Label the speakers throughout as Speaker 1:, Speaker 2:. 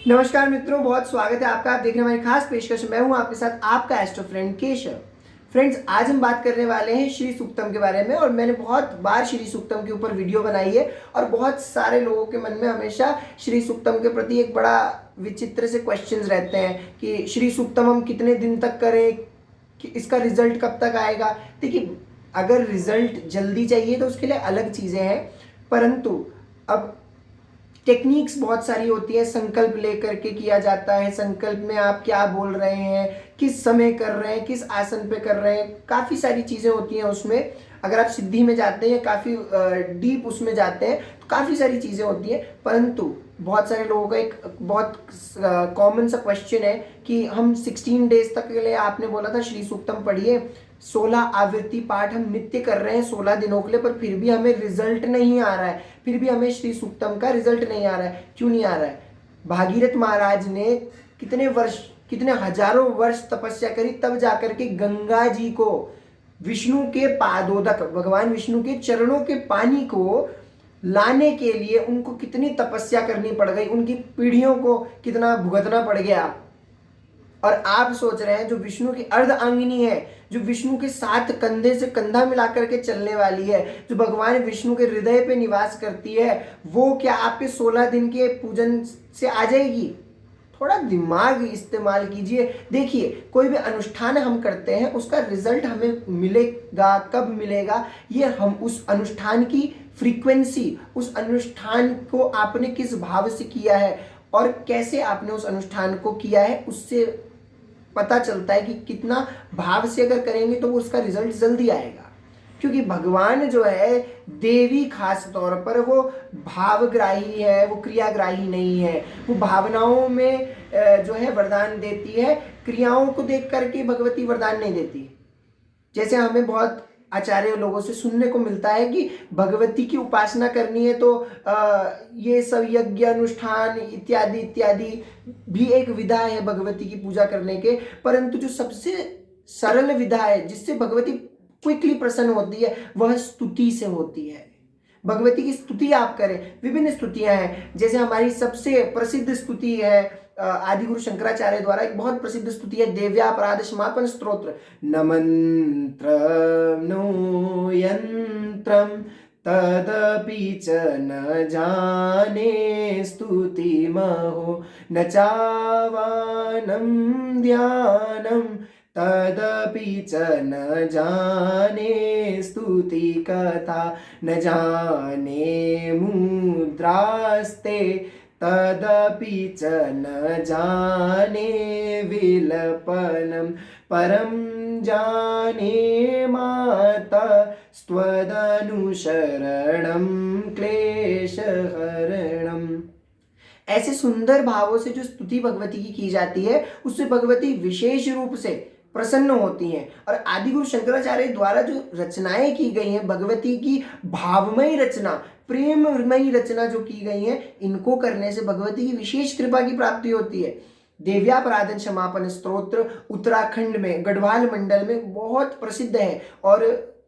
Speaker 1: नमस्कार मित्रों, बहुत स्वागत है आपका। आप देख रहे हैं हमारी खास पेशकश। मैं हूं आपके साथ आपका एस्ट्रो फ्रेंड केशव। फ्रेंड्स, आज हम बात करने वाले हैं श्री सूक्तम के बारे में। और मैंने बहुत बार श्री सूक्तम के ऊपर वीडियो बनाई है और बहुत सारे लोगों के मन में हमेशा श्री सूक्तम के प्रति एक बड़ा विचित्र से क्वेश्चंस रहते हैं कि श्री सूक्तम हम कितने दिन तक करें, कि इसका रिजल्ट कब तक आएगा। देखिए, अगर रिजल्ट जल्दी चाहिए तो उसके लिए अलग चीज़ें हैं, परंतु अब टेक्निक्स बहुत सारी होती है। संकल्प लेकर के किया जाता है। संकल्प में आप क्या बोल रहे हैं, किस समय कर रहे हैं, किस आसन पे कर रहे हैं, काफ़ी सारी चीज़ें होती हैं उसमें। अगर आप सिद्धि में जाते हैं, काफ़ी डीप उसमें जाते हैं, तो काफ़ी सारी चीज़ें होती हैं। परंतु बहुत सारे लोगों का एक बहुत कॉमन सा क्वेश्चन है कि हम 16 डेज तक के लिए, आपने बोला था श्री सूक्तम पढ़िए, 16 आवृत्ति पाठ हम नित्य कर रहे हैं 16 दिनों के लिए, पर फिर भी हमें रिजल्ट नहीं आ रहा है। फिर भी हमें श्री सूक्तम का रिजल्ट नहीं आ रहा है। क्यों नहीं आ रहा है? भागीरथ महाराज ने कितने वर्ष, कितने हजारों वर्ष तपस्या करी, तब जाकर के गंगा जी को, विष्णु के पादोदक, भगवान विष्णु के चरणों के पानी को लाने के लिए उनको कितनी तपस्या करनी पड़ गई, उनकी पीढ़ियों को कितना भुगतना पड़ गया। और आप सोच रहे हैं जो विष्णु की अर्ध अंगिनी है, जो विष्णु के साथ कंधे से कंधा मिलाकर के चलने वाली है, जो भगवान विष्णु के हृदय पे निवास करती है, वो क्या आपके 16 दिन के पूजन से आ जाएगी? थोड़ा दिमाग इस्तेमाल कीजिए। देखिए, कोई भी अनुष्ठान हम करते हैं, उसका रिजल्ट हमें मिलेगा, कब मिलेगा, ये हम उस अनुष्ठान की फ्रीक्वेंसी, उस अनुष्ठान को आपने किस भाव से किया है और कैसे आपने उस अनुष्ठान को किया है, उससे पता चलता है कि कितना भाव से अगर करेंगे तो उसका रिजल्ट जल्दी आएगा। क्योंकि भगवान जो है, देवी खास तौर पर वो भावग्राही है, वो क्रियाग्राही नहीं है। वो भावनाओं में जो है वरदान देती है, क्रियाओं को देख करके भगवती वरदान नहीं देती। जैसे हमें बहुत आचार्य लोगों से सुनने को मिलता है कि भगवती की उपासना करनी है तो ये सब यज्ञ अनुष्ठान इत्यादि इत्यादि भी एक विधा है भगवती की पूजा करने के। परंतु जो सबसे सरल विधा है, जिससे भगवती क्विकली प्रसन्न होती है, वह स्तुति से होती है। भगवती की स्तुति आप करें। विभिन्न स्तुतियां हैं, जैसे हमारी सबसे प्रसिद्ध स्तुति है आदि गुरु शंकराचार्य द्वारा एक बहुत प्रसिद्ध स्तुति है, देव्यापराध क्षमापन स्तोत्र। न मंत्रम नो यंत्रम तदपि च न जाने स्तुति महो, न चावानम ध्यानम तदपि च न जाने स्तुति कथा, न जाने मुद्रास्ते तदपि च न जाने विलपनम, परम जाने माता स्वदनुशरणम क्लेशहरणम। ऐसे सुंदर भावों से जो स्तुति भगवती की जाती है, उससे भगवती विशेष रूप से प्रसन्न होती हैं। और आदिगुरु शंकराचार्य द्वारा जो रचनाएं की गई हैं, भगवती की भावमयी रचना, प्रेममयी रचना जो की गई है, इनको करने से भगवती की विशेष कृपा की प्राप्ति होती है। देव्यापराधन क्षमापन स्तोत्र उत्तराखंड में गढ़वाल मंडल में बहुत प्रसिद्ध है। और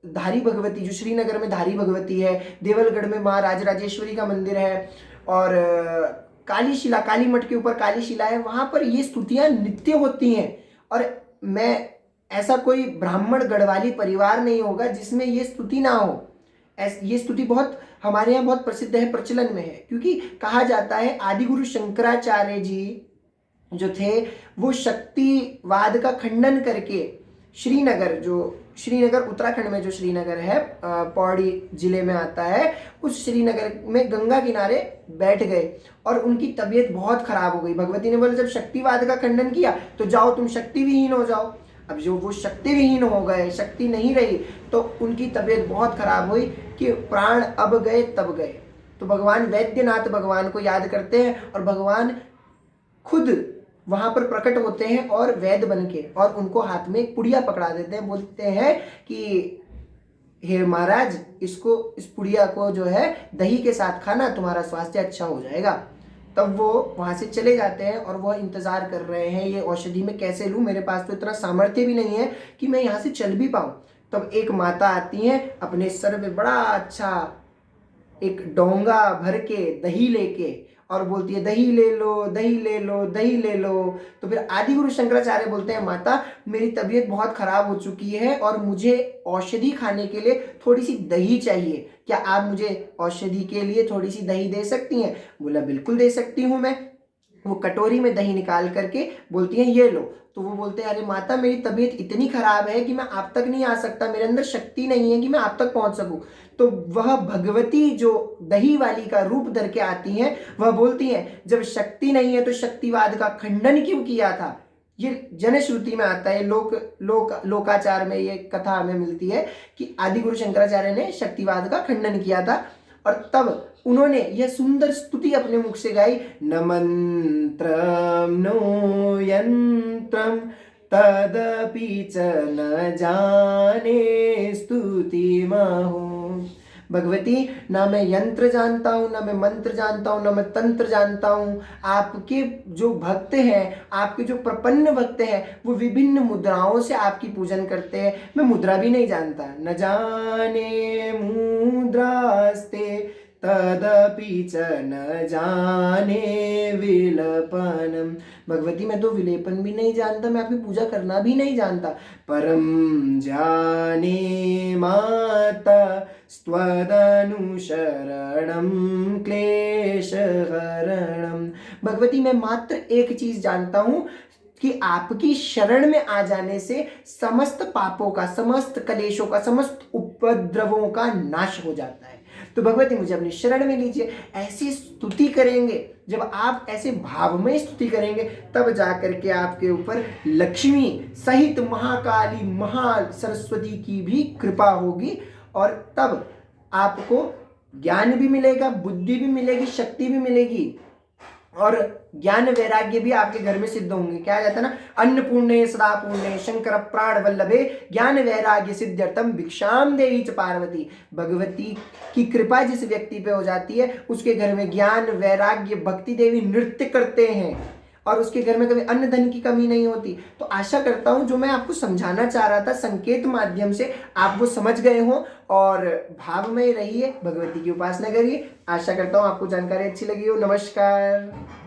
Speaker 1: धारी भगवती जो श्रीनगर में धारी भगवती है, देवलगढ़ में माँ राजराजेश्वरी का मंदिर है, और काली शिला, काली मठ के ऊपर काली शिला है, वहां पर ये स्तुतियां नित्य होती हैं। और मैं, ऐसा कोई ब्राह्मण गढ़वाली परिवार नहीं होगा जिसमें ये स्तुति ना हो। ये स्तुति बहुत हमारे यहाँ बहुत प्रसिद्ध है, प्रचलन में है। क्योंकि कहा जाता है आदिगुरु शंकराचार्य जी जो थे, वो शक्तिवाद का खंडन करके श्रीनगर, जो श्रीनगर उत्तराखंड में जो श्रीनगर है, पौड़ी जिले में आता है, उस श्रीनगर में गंगा किनारे बैठ गए और उनकी तबीयत बहुत खराब हो गई। भगवती ने बोला, जब शक्तिवाद का खंडन किया तो जाओ तुम शक्ति विहीन हो जाओ। अब जो वो शक्ति विहीन हो गए, शक्ति नहीं रही, तो उनकी तबीयत बहुत खराब हुई कि प्राण अब गए तब गए। तो भगवान वैद्यनाथ भगवान को याद करते हैं और भगवान खुद वहां पर प्रकट होते हैं और वैद्य बन के, और उनको हाथ में एक पुड़िया पकड़ा देते हैं। बोलते हैं कि हे महाराज, इसको, इस पुड़िया को जो है दही के साथ खाना, तुम्हारा स्वास्थ्य अच्छा हो जाएगा। तब वो वहां से चले जाते हैं और वो इंतजार कर रहे हैं, ये औषधि मैं कैसे लूं, मेरे पास तो इतना सामर्थ्य भी नहीं है कि मैं यहाँ से चल भी पाऊं। तब एक माता आती है अपने सर में बड़ा अच्छा एक डोंगा भर के दही लेके, और बोलती है दही ले लो, दही ले लो, दही ले लो। तो फिर आदि गुरु शंकराचार्य बोलते हैं माता मेरी तबीयत बहुत खराब हो चुकी है और मुझे औषधि खाने के लिए थोड़ी सी दही चाहिए, क्या आप मुझे औषधि के लिए थोड़ी सी दही दे सकती हैं? बोला बिल्कुल दे सकती हूँ मैं। वो कटोरी में दही निकाल करके बोलती हैं ये लो। तो वो बोलते हैं अरे माता मेरी तबीयत इतनी खराब है कि मैं आप तक नहीं आ सकता, मेरे अंदर शक्ति नहीं है कि मैं आप तक पहुंच सकूं। तो वह भगवती जो दही वाली का रूप धर के आती हैं, वह बोलती हैं जब शक्ति नहीं है तो शक्तिवाद का खंडन क्यों किया था? ये जनश्रुति में आता है, लोकाचार में ये कथा हमें मिलती है कि आदि गुरु शंकराचार्य ने शक्तिवाद का खंडन किया था। और तब उन्होंने यह सुंदर स्तुति अपने मुख से गाई, न मंत्रम नो यंत्रम तदपि च न जाने स्तुति महो। भगवती ना मैं यंत्र जानता हूँ, ना मैं मंत्र जानता हूँ, ना मैं तंत्र जानता हूँ। आपके जो भक्त हैं, आपके जो प्रपन्न भक्त हैं, वो विभिन्न मुद्राओं से आपकी पूजन करते हैं। मैं मुद्रा भी नहीं जानता। न जाने मुद्रास्ते तदपि च न जाने विलपनम। भगवती मैं तो विलेपन भी नहीं जानता, मैं आपकी पूजा करना भी नहीं जानता। परम जाने माता स्वदनुशरणम क्लेशहरणम। भगवती मैं मात्र एक चीज जानता हूं कि आपकी शरण में आ जाने से समस्त पापों का, समस्त कलेशों का, समस्त उपद्रवों का नाश हो जाता है। तो भगवती मुझे अपनी शरण में लीजिए। ऐसी स्तुति करेंगे, जब आप ऐसे भावमय स्तुति करेंगे तब जाकर के आपके ऊपर लक्ष्मी सहित महाकाली सरस्वती की भी कृपा होगी और तब आपको ज्ञान भी मिलेगा, बुद्धि भी मिलेगी, शक्ति भी मिलेगी और ज्ञान वैराग्य भी आपके घर में सिद्ध होंगे। क्या जाता है ना, अन्नपूर्णे सदा पूर्णे शंकर प्राण वल्लभे ज्ञान वैराग्य सिद्ध्यर्थम भिक्षाम देहि च पार्वती। भगवती की कृपा जिस व्यक्ति पे हो जाती है उसके घर में ज्ञान वैराग्य भक्ति देवी नृत्य करते हैं और उसके घर में कभी अन्न धन की कमी नहीं होती। तो आशा करता हूं जो मैं आपको समझाना चाह रहा था संकेत माध्यम से आप वो समझ गए हो और भावमय रहिए, भगवती की उपासना करिए। आशा करता हूं आपको जानकारी अच्छी लगी हो। नमस्कार।